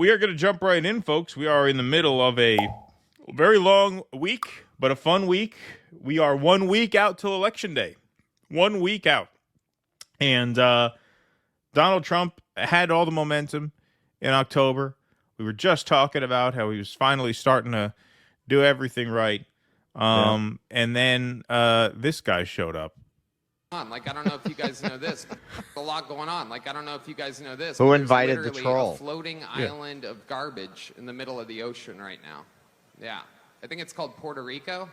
We are going to jump right in, folks. We are in the middle of a very long week, but a fun week. We are 1 week out till Election Day. 1 week out. And Donald Trump had all the momentum in October. We were just talking about how he was finally starting to do everything right. And then this guy showed up. Like, I don't know if you guys know this, but a lot going on. Like, I don't know if you guys know this. Who invited the troll? A floating island of garbage in the middle of the ocean right now. Yeah. I think it's called Puerto Rico.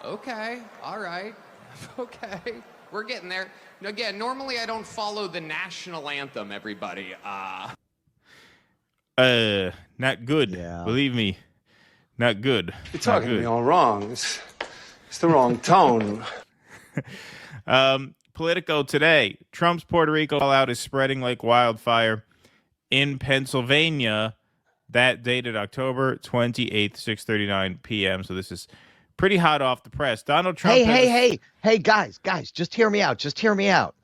Okay. All right. Okay. We're getting there. Again, normally I don't follow the national anthem, everybody. Not good. Yeah. Believe me. Not good. You're talking to me all wrong. It's the wrong tone. Politico today. Trump's Puerto Rico fallout is spreading like wildfire in Pennsylvania. That dated October 28th, 6:39 p.m. So this is pretty hot off the press. Donald Trump. Hey, guys, just hear me out.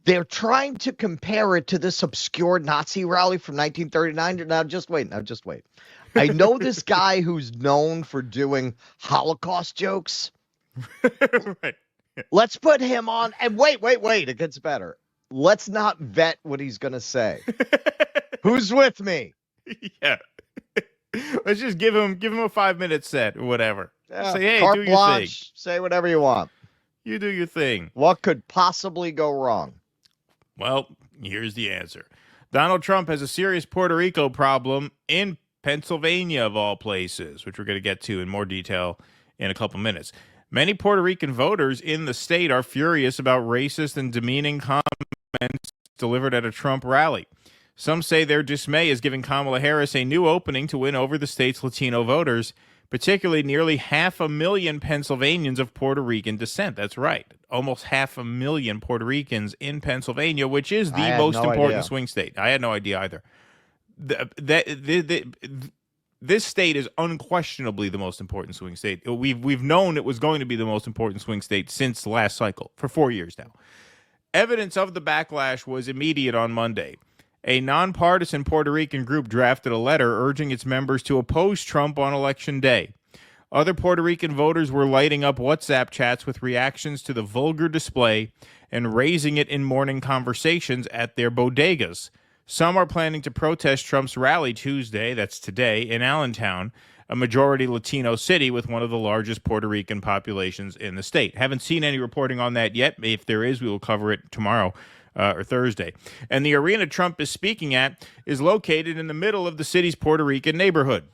They're trying to compare it to this obscure Nazi rally from 1939. Now, just wait. I know this guy who's known for doing Holocaust jokes. Right. Let's put him on. And wait. It gets better. Let's not vet what he's going to say. Who's with me? Yeah. Let's just give him a 5-minute set or whatever. Yeah, say, hey, carte do your blanche, thing. say whatever you want. You do your thing. What could possibly go wrong? Well, here's the answer. Donald Trump has a serious Puerto Rico problem in Pennsylvania, of all places, which we're going to get to in more detail in a couple minutes. Many Puerto Rican voters in the state are furious about racist and demeaning comments delivered at a Trump rally. Some say their dismay is giving Kamala Harris a new opening to win over the state's Latino voters, particularly nearly 500,000 Pennsylvanians of Puerto Rican descent. That's right. Almost 500,000 Puerto Ricans in Pennsylvania, which is the most important swing state. I had no idea either. This state is unquestionably the most important swing state. We've known it was going to be the most important swing state since the last cycle for 4 years now. Evidence of the backlash was immediate on Monday. A nonpartisan Puerto Rican group drafted a letter urging its members to oppose Trump on Election Day. Other Puerto Rican voters were lighting up WhatsApp chats with reactions to the vulgar display and raising it in morning conversations at their bodegas. Some are planning to protest Trump's rally Tuesday, that's today, in Allentown, a majority Latino city with one of the largest Puerto Rican populations in the state. Haven't seen any reporting on that yet. If there is, we will cover it tomorrow or Thursday. And the arena Trump is speaking at is located in the middle of the city's Puerto Rican neighborhood.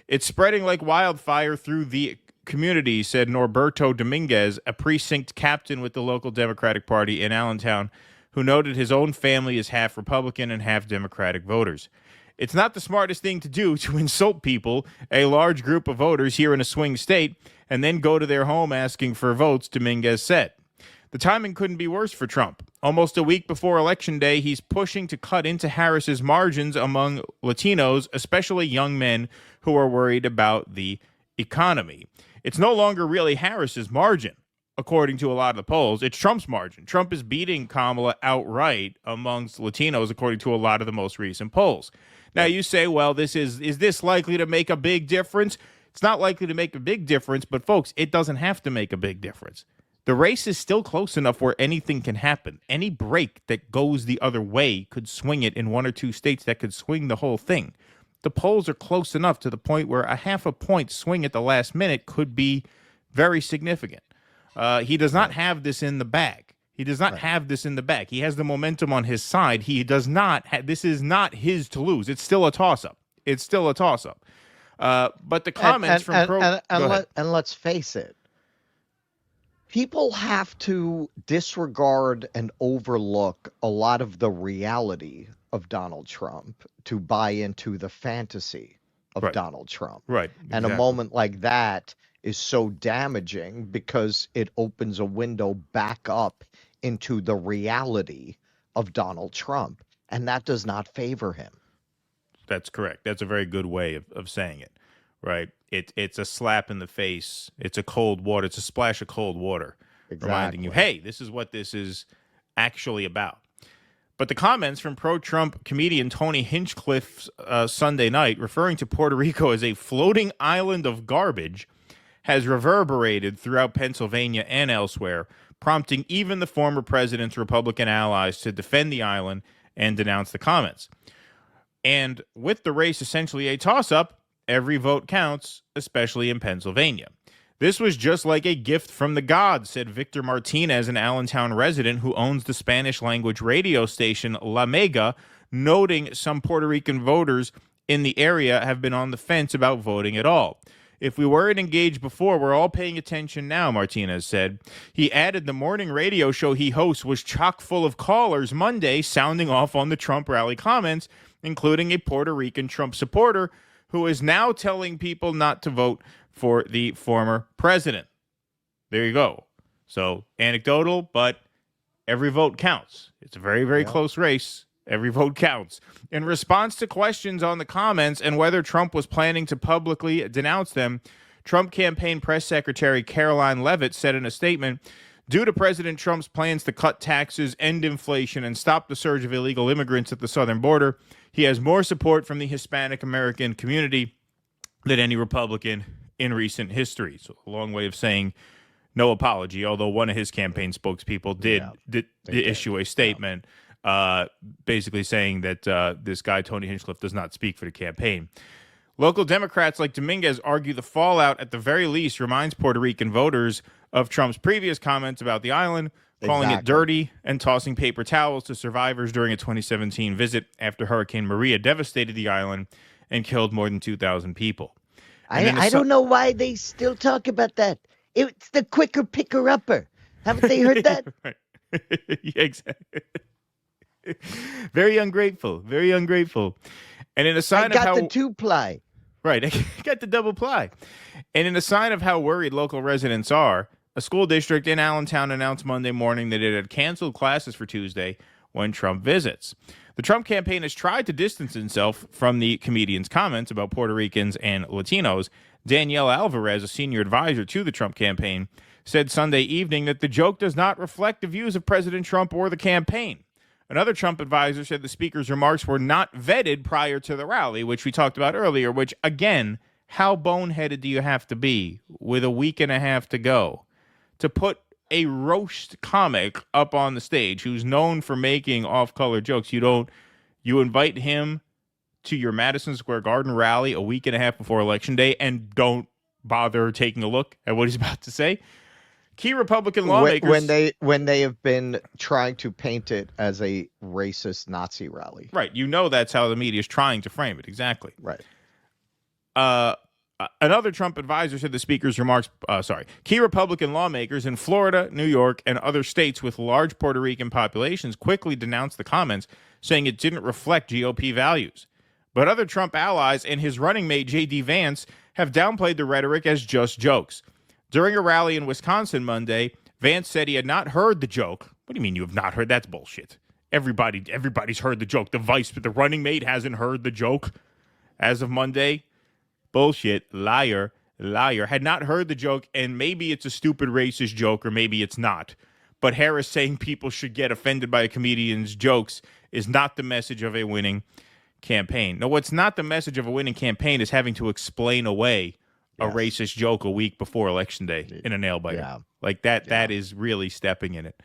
It's spreading like wildfire through the community, said Norberto Dominguez, a precinct captain with the local Democratic Party in Allentown, who noted his own family is half Republican and half Democratic voters. It's not the smartest thing to do to insult people, a large group of voters here in a swing state, and then go to their home asking for votes, Dominguez said. The timing couldn't be worse for Trump. Almost a week before Election Day, he's pushing to cut into Harris's margins among Latinos, especially young men who are worried about the economy. It's no longer really Harris's margin, according to a lot of the polls. It's Trump's margin. Trump is beating Kamala outright amongst Latinos, according to a lot of the most recent polls. Now, you say, well, is this likely to make a big difference? It's not likely to make a big difference, but folks, it doesn't have to make a big difference. The race is still close enough where anything can happen. Any break that goes the other way could swing it in 1 or 2 states that could swing the whole thing. The polls are close enough to the point where a half a point swing at the last minute could be very significant. He does not have this in the bag. He does not have this in the bag. He has the momentum on his side. He does not. This is not his to lose. It's still a toss-up. But the comments and let's face it, people have to disregard and overlook a lot of the reality of Donald Trump to buy into the fantasy of Donald Trump. Right. And a moment like that is so damaging because it opens a window back up into the reality of Donald Trump, and that does not favor him. That's correct. That's a very good way of saying it, right? It's a slap in the face. It's a cold water. It's a splash of cold water, reminding you, hey, this is what this is actually about. But the comments from pro-Trump comedian Tony Hinchcliffe Sunday night, referring to Puerto Rico as a floating island of garbage, has reverberated throughout Pennsylvania and elsewhere, prompting even the former president's Republican allies to defend the island and denounce the comments. And with the race essentially a toss-up, every vote counts, especially in Pennsylvania. This was just like a gift from the gods, said Victor Martinez, an Allentown resident who owns the Spanish-language radio station La Mega, noting some Puerto Rican voters in the area have been on the fence about voting at all. If we weren't engaged before, we're all paying attention now, Martinez said. He added the morning radio show he hosts was chock full of callers Monday sounding off on the Trump rally comments, including a Puerto Rican Trump supporter who is now telling people not to vote for the former president. There you go. So anecdotal, but every vote counts. It's a very, very close race. Every vote counts. In response to questions on the comments and whether Trump was planning to publicly denounce them, Trump campaign press secretary Caroline Leavitt said in a statement, due to President Trump's plans to cut taxes, end inflation, and stop the surge of illegal immigrants at the southern border, he has more support from the Hispanic American community than any Republican in recent history. So a long way of saying no apology, although one of his campaign spokespeople did issue a statement basically saying that this guy, Tony Hinchcliffe, does not speak for the campaign. Local Democrats like Dominguez argue the fallout, at the very least, reminds Puerto Rican voters of Trump's previous comments about the island, calling it dirty and tossing paper towels to survivors during a 2017 visit after Hurricane Maria devastated the island and killed more than 2,000 people. I don't know why they still talk about that. It's the quicker picker-upper. Haven't they heard that? Yeah, exactly. Very ungrateful. Very ungrateful. And in a sign of how... the two-ply. Right, I got the double ply. And in a sign of how worried local residents are, a school district in Allentown announced Monday morning that it had canceled classes for Tuesday when Trump visits. The Trump campaign has tried to distance itself from the comedian's comments about Puerto Ricans and Latinos. Danielle Alvarez, a senior advisor to the Trump campaign, said Sunday evening that the joke does not reflect the views of President Trump or the campaign. Another Trump advisor said the speaker's remarks were not vetted prior to the rally, which we talked about earlier, which, again, how boneheaded do you have to be with a week and a half to go to put a roast comic up on the stage who's known for making off-color jokes? You invite him to your Madison Square Garden rally a week and a half before Election Day and don't bother taking a look at what he's about to say. Key Republican lawmakers... When they have been trying to paint it as a racist Nazi rally. Right. You know that's how the media is trying to frame it. Exactly. Right. Another Trump advisor said the speaker's remarks... Key Republican lawmakers in Florida, New York, and other states with large Puerto Rican populations quickly denounced the comments, saying it didn't reflect GOP values. But other Trump allies and his running mate, J.D. Vance, have downplayed the rhetoric as just jokes. During a rally in Wisconsin Monday, Vance said he had not heard the joke. What do you mean you have not heard? That's bullshit. Everybody's heard the joke. The running mate hasn't heard the joke as of Monday. Bullshit. Liar. Had not heard the joke, and maybe it's a stupid racist joke, or maybe it's not. But Harris saying people should get offended by a comedian's jokes is not the message of a winning campaign. No, what's not the message of a winning campaign is having to explain away a racist joke a week before Election Day in a nail biter. Yeah. Like that is really stepping in it.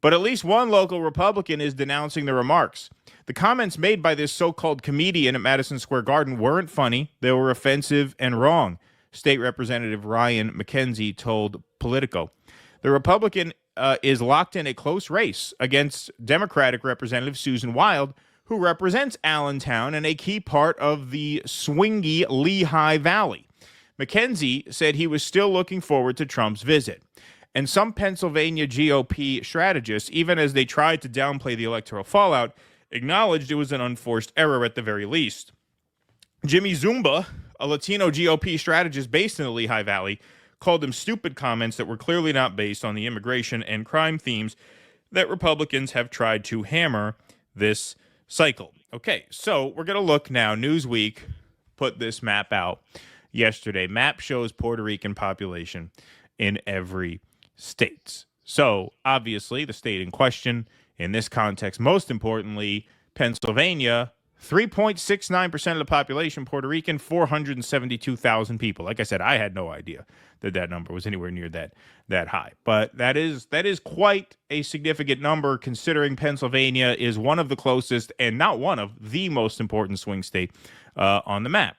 But at least one local Republican is denouncing the remarks. The comments made by this so-called comedian at Madison Square Garden weren't funny. They were offensive and wrong, State Representative Ryan McKenzie told Politico. The Republican is locked in a close race against Democratic Representative Susan Wild, who represents Allentown and a key part of the swingy Lehigh Valley. McKenzie said he was still looking forward to Trump's visit. And some Pennsylvania GOP strategists, even as they tried to downplay the electoral fallout, acknowledged it was an unforced error at the very least. Jimmy Zumba, a Latino GOP strategist based in the Lehigh Valley, called them stupid comments that were clearly not based on the immigration and crime themes that Republicans have tried to hammer this cycle. Okay, so we're going to look now. Newsweek put this map out yesterday. Map shows Puerto Rican population in every state. So, obviously, the state in question In this context, most importantly, Pennsylvania, 3.69% of the population, Puerto Rican, 472,000 people. Like I said, I had no idea that number was anywhere near that high. But that is quite a significant number, considering Pennsylvania is one of the closest and not one of the most important swing state on the map.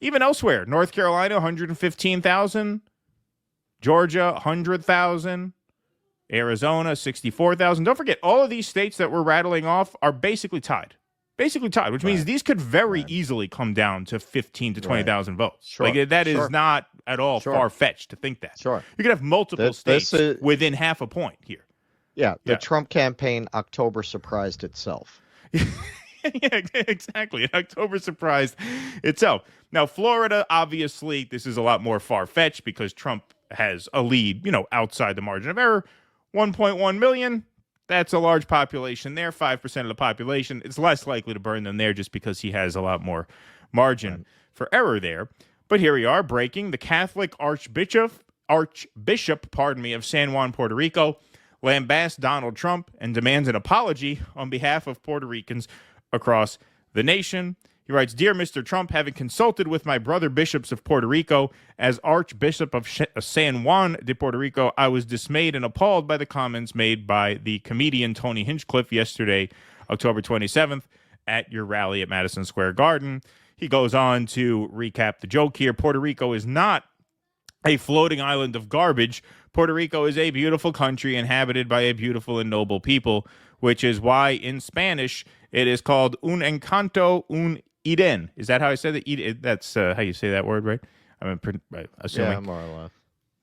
Even elsewhere, North Carolina, 115,000, Georgia, 100,000, Arizona, 64,000. Don't forget, all of these states that we're rattling off are basically tied, which means these could very easily come down to 15 to 20,000 votes. Sure. Like, that is not at all far-fetched to think that. Sure. You could have multiple states within half a point here. Yeah, the Trump campaign, October surprised itself. Yeah, exactly. October surprised itself. Now, Florida, obviously, this is a lot more far-fetched because Trump has a lead, outside the margin of error. 1.1 million. That's a large population there, 5% of the population. It's less likely to burn than there just because he has a lot more margin for error there. But here we are, breaking. The Catholic Archbishop, of San Juan, Puerto Rico, lambasts Donald Trump and demands an apology on behalf of Puerto Ricans across the nation. He writes, "Dear Mr. Trump, having consulted with my brother bishops of Puerto Rico as Archbishop of San Juan de Puerto Rico, I was dismayed and appalled by the comments made by the comedian Tony Hinchcliffe yesterday, October 27th, at your rally at Madison Square Garden." He goes on to recap the joke here. Puerto Rico is not a floating island of garbage. Puerto Rico is a beautiful country inhabited by a beautiful and noble people, which is why in Spanish it is called un encanto, un Eden. Is that how I said it? That's how you say that word, right? I'm assuming. Yeah, more or less.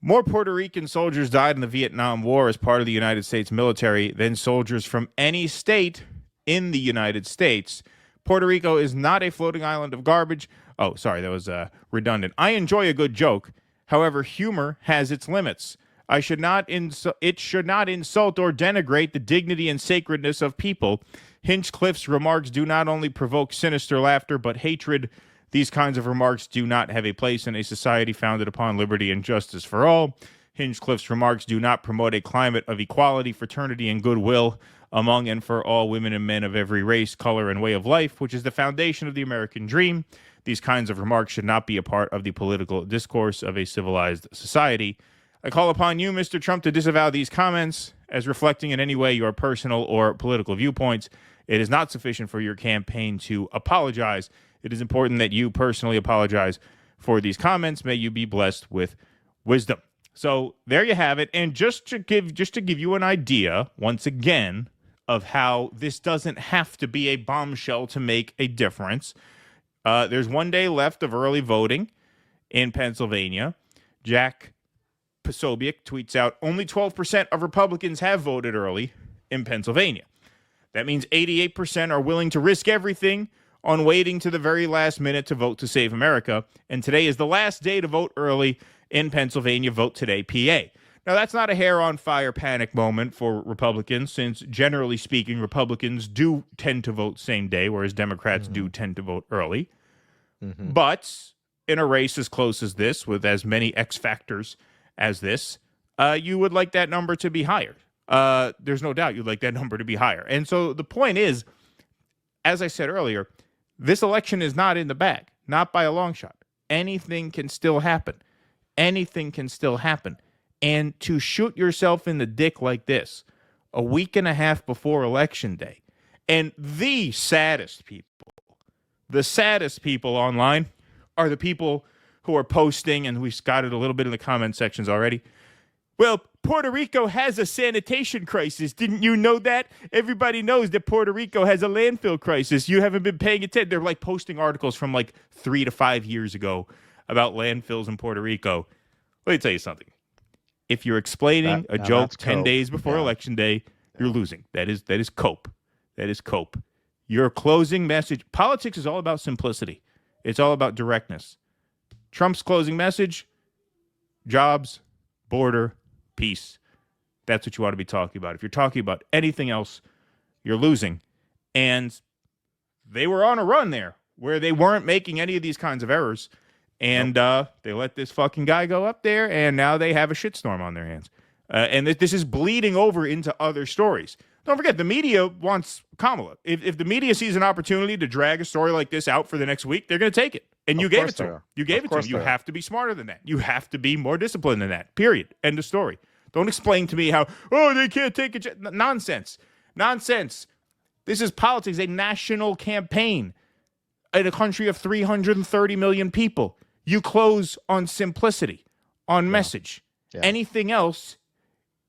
More Puerto Rican soldiers died in the Vietnam War as part of the United States military than soldiers from any state in the United States. Puerto Rico is not a floating island of garbage. Oh, sorry, that was redundant. I enjoy a good joke. However, humor has its limits. It should not insult or denigrate the dignity and sacredness of people. Hinchcliffe's remarks do not only provoke sinister laughter, but hatred. These kinds of remarks do not have a place in a society founded upon liberty and justice for all. Hinchcliffe's remarks do not promote a climate of equality, fraternity, and goodwill among and for all women and men of every race, color, and way of life, which is the foundation of the American dream. These kinds of remarks should not be a part of the political discourse of a civilized society. I call upon you, Mr. Trump, to disavow these comments as reflecting in any way your personal or political viewpoints. It is not sufficient for your campaign to apologize. It is important that you personally apologize for these comments. May you be blessed with wisdom. So there you have it. And just to give you an idea, once again, of how this doesn't have to be a bombshell to make a difference. There's 1 day left of early voting in Pennsylvania. Jack Posobiec tweets out, only 12% of Republicans have voted early in Pennsylvania. That means 88% are willing to risk everything on waiting to the very last minute to vote to save America. And today is the last day to vote early in Pennsylvania. Vote today, PA. Now, that's not a hair-on-fire panic moment for Republicans, since generally speaking, Republicans do tend to vote same day, whereas Democrats do tend to vote early. But in a race as close as this, with as many X factors as this, you would like that number to be higher. There's no doubt you'd like that number to be higher. And so the point is, as I said earlier, this election is not in the bag, not by a long shot. Anything can still happen. Anything can still happen. And to shoot yourself in the dick like this a week and a half before Election Day, and the saddest people online are the people who are posting, and we've got it a little bit in the comment sections already. Well, Puerto Rico has a sanitation crisis. Didn't you know that? Everybody knows that Puerto Rico has a landfill crisis. You haven't been paying attention. They're like posting articles from like 3 to 5 years ago about landfills in Puerto Rico. Let me tell you something. If you're explaining a joke 10 days before Election Day, you're losing. That is cope. That is cope. Your closing message. Politics is all about simplicity. It's all about directness. Trump's closing message, jobs, border, peace. That's what you ought to be talking about. If you're talking about anything else, you're losing. And they were on a run there where they weren't making any of these kinds of errors. And they let this fucking guy go up there, and now they have a shitstorm on their hands. And this is bleeding over into other stories. Don't forget, the media wants Kamala. If the media sees an opportunity to drag a story like this out for the next week, they're going to take it. And you gave it to them. You gave it to them. You have to be smarter than that. You have to be more disciplined than that. Period. End of story. Don't explain to me how, they can't take it. Nonsense. Nonsense. This is politics, a national campaign in a country of 330 million people. You close on simplicity, on message. Yeah. Anything else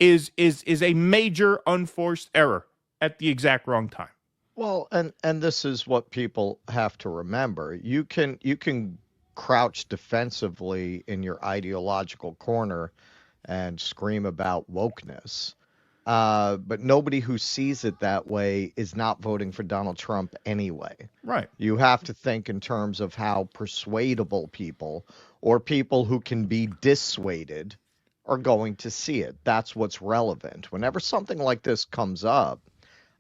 is a major unforced error at the exact wrong time. Well, and this is what people have to remember. You can crouch defensively in your ideological corner and scream about wokeness, but nobody who sees it that way is not voting for Donald Trump anyway. Right. You have to think in terms of how persuadable people or people who can be dissuaded are going to see it. That's what's relevant. Whenever something like this comes up,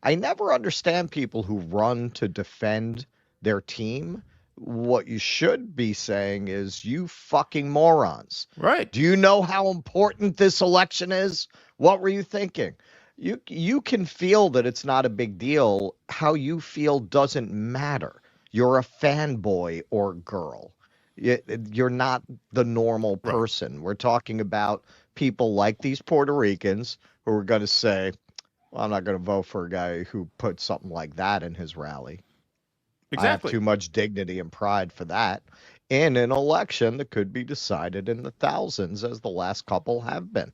I never understand people who run to defend their team. What you should be saying is, you fucking morons. Right. Do you know how important this election is? What were you thinking? You can feel that it's not a big deal. How you feel doesn't matter. You're a fanboy or girl. You're not the normal person. Right. We're talking about people like these Puerto Ricans who are going to say, well, I'm not going to vote for a guy who put something like that in his rally. Exactly. I have too much dignity and pride for that in an election that could be decided in the thousands, as the last couple have been.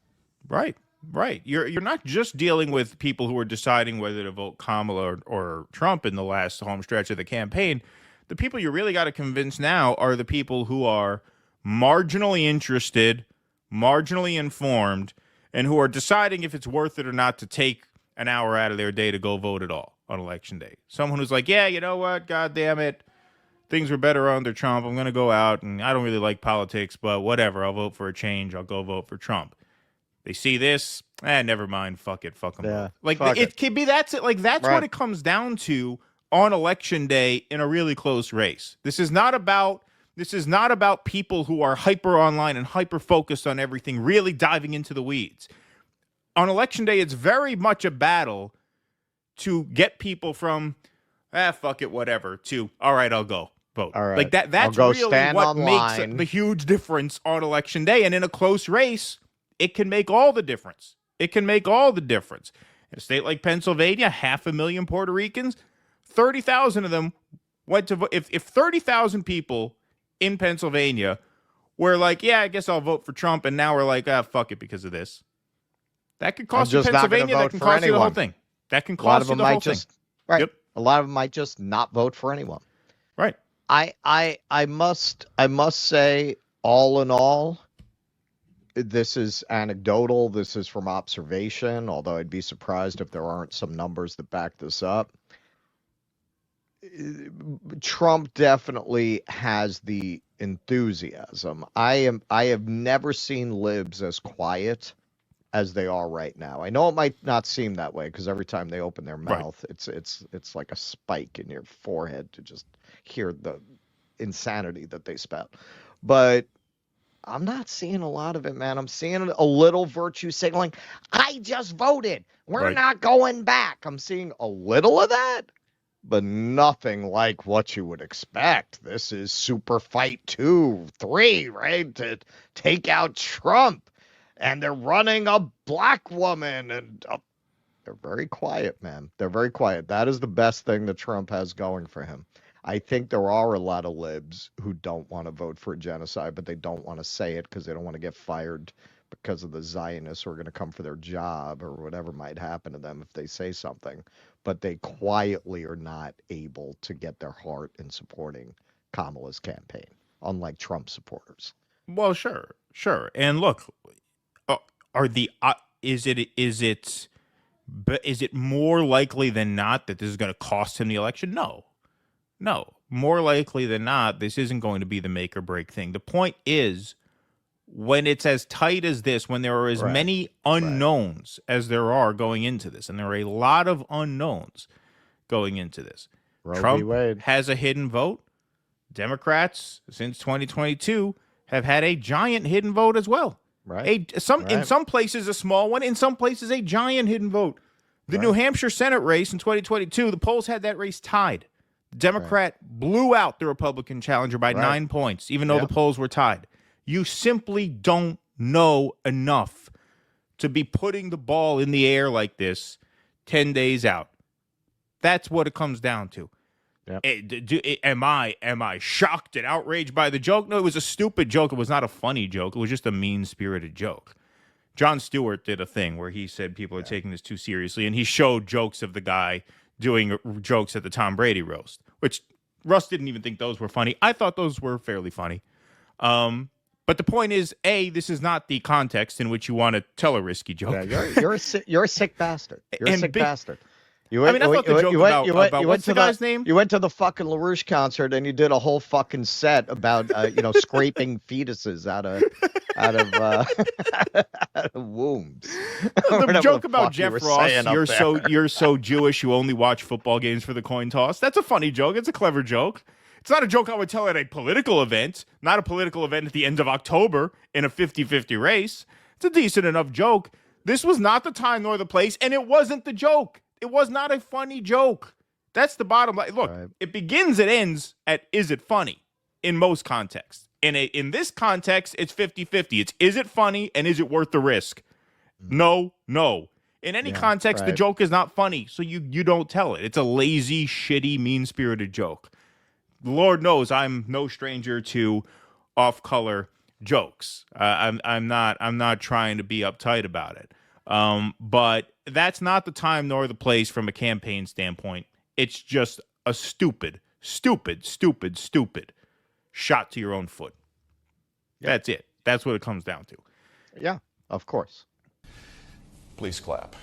Right. Right. You're not just dealing with people who are deciding whether to vote Kamala or Trump in the last home stretch of the campaign. The people you really got to convince now are the people who are marginally interested, marginally informed, and who are deciding if it's worth it or not to take an hour out of their day to go vote at all on election day. Someone who's like, yeah, you know what? God damn it. Things were better under Trump. I'm going to go out, and I don't really like politics, but whatever. I'll vote for a change. I'll go vote for Trump. They see this, never mind. Fuck it. Fuck them both. Like, it can be, that's it. Like, that's what it comes down to on election day in a really close race. This is not about people who are hyper online and hyper focused on everything, really diving into the weeds. On election day, it's very much a battle to get people from, fuck it, whatever, to, all right, I'll go vote. All right. Like that's really what makes the huge difference on election day. And in a close race, it can make all the difference. It can make all the difference. In a state like Pennsylvania, 500,000 Puerto Ricans, 30,000 of them went to vote. If 30,000 people in Pennsylvania were like, yeah, I guess I'll vote for Trump, and now we're like, fuck it because of this. That could cost you Pennsylvania. That can cost you the whole thing. That can cost you the whole thing. Right. Yep. A lot of them might just not vote for anyone. Right. I must say, all in all, this is anecdotal. This is from observation, although I'd be surprised if there aren't some numbers that back this up. Trump definitely has the enthusiasm. I have never seen libs as quiet as they are right now. I know it might not seem that way because every time they open their mouth, it's like a spike in your forehead to just hear the insanity that they spout. But I'm not seeing a lot of it, man. I'm seeing a little virtue signaling. I just voted. We're not going back. I'm seeing a little of that, but nothing like what you would expect. This is super fight 2, 3, right? To take out Trump. And they're running a black woman. And they're very quiet, man. They're very quiet. That is the best thing that Trump has going for him. I think there are a lot of libs who don't want to vote for a genocide, but they don't want to say it because they don't want to get fired because of the Zionists who are going to come for their job or whatever might happen to them if they say something. But they quietly are not able to get their heart in supporting Kamala's campaign, unlike Trump supporters. Well, sure. And look, is it more likely than not that this is going to cost him the election? No. More likely than not, this isn't going to be the make or break thing. The point is, when it's as tight as this, when there are as many unknowns as there are going into this, and there are a lot of unknowns going into this, Trump has a hidden vote. Democrats, since 2022, have had a giant hidden vote as well. In some places, a small one. In some places, a giant hidden vote. The New Hampshire Senate race in 2022, the polls had that race tied. The Democrat blew out the Republican challenger by 9 points, even though the polls were tied. You simply don't know enough to be putting the ball in the air like this 10 days out. That's what it comes down to. Yep. Am I shocked and outraged by the joke? No, it was a stupid joke. It was not a funny joke. It was just a mean-spirited joke. Jon Stewart did a thing where he said people are taking this too seriously, and he showed jokes of the guy doing jokes at the Tom Brady roast, which Russ didn't even think those were funny. I thought those were fairly funny. But the point is, this is not the context in which you want to tell a risky joke. Yeah, you're a sick bastard. You're a sick bastard. I thought the joke about what's the guy's name? You went to the fucking LaRouche concert and you did a whole fucking set about scraping fetuses out of wombs. The joke about Jeff Ross, you're so Jewish you only watch football games for the coin toss. That's a funny joke. It's a clever joke. It's not a joke I would tell at a political event, not a political event at the end of October in a 50-50 race. It's a decent enough joke. This was not the time nor the place, and it wasn't the joke. It was not a funny joke. That's the bottom line. Look, It begins and ends at is it funny in most contexts. In this context, it's 50-50. It's is it funny and is it worth the risk? No. In any context, the joke is not funny, so you don't tell it. It's a lazy, shitty, mean-spirited joke. Lord knows I'm no stranger to off-color jokes. I'm not trying to be uptight about it. But that's not the time nor the place from a campaign standpoint. It's just a stupid shot to your own foot. Yep. That's it. That's what it comes down to. Yeah, of course. Please clap.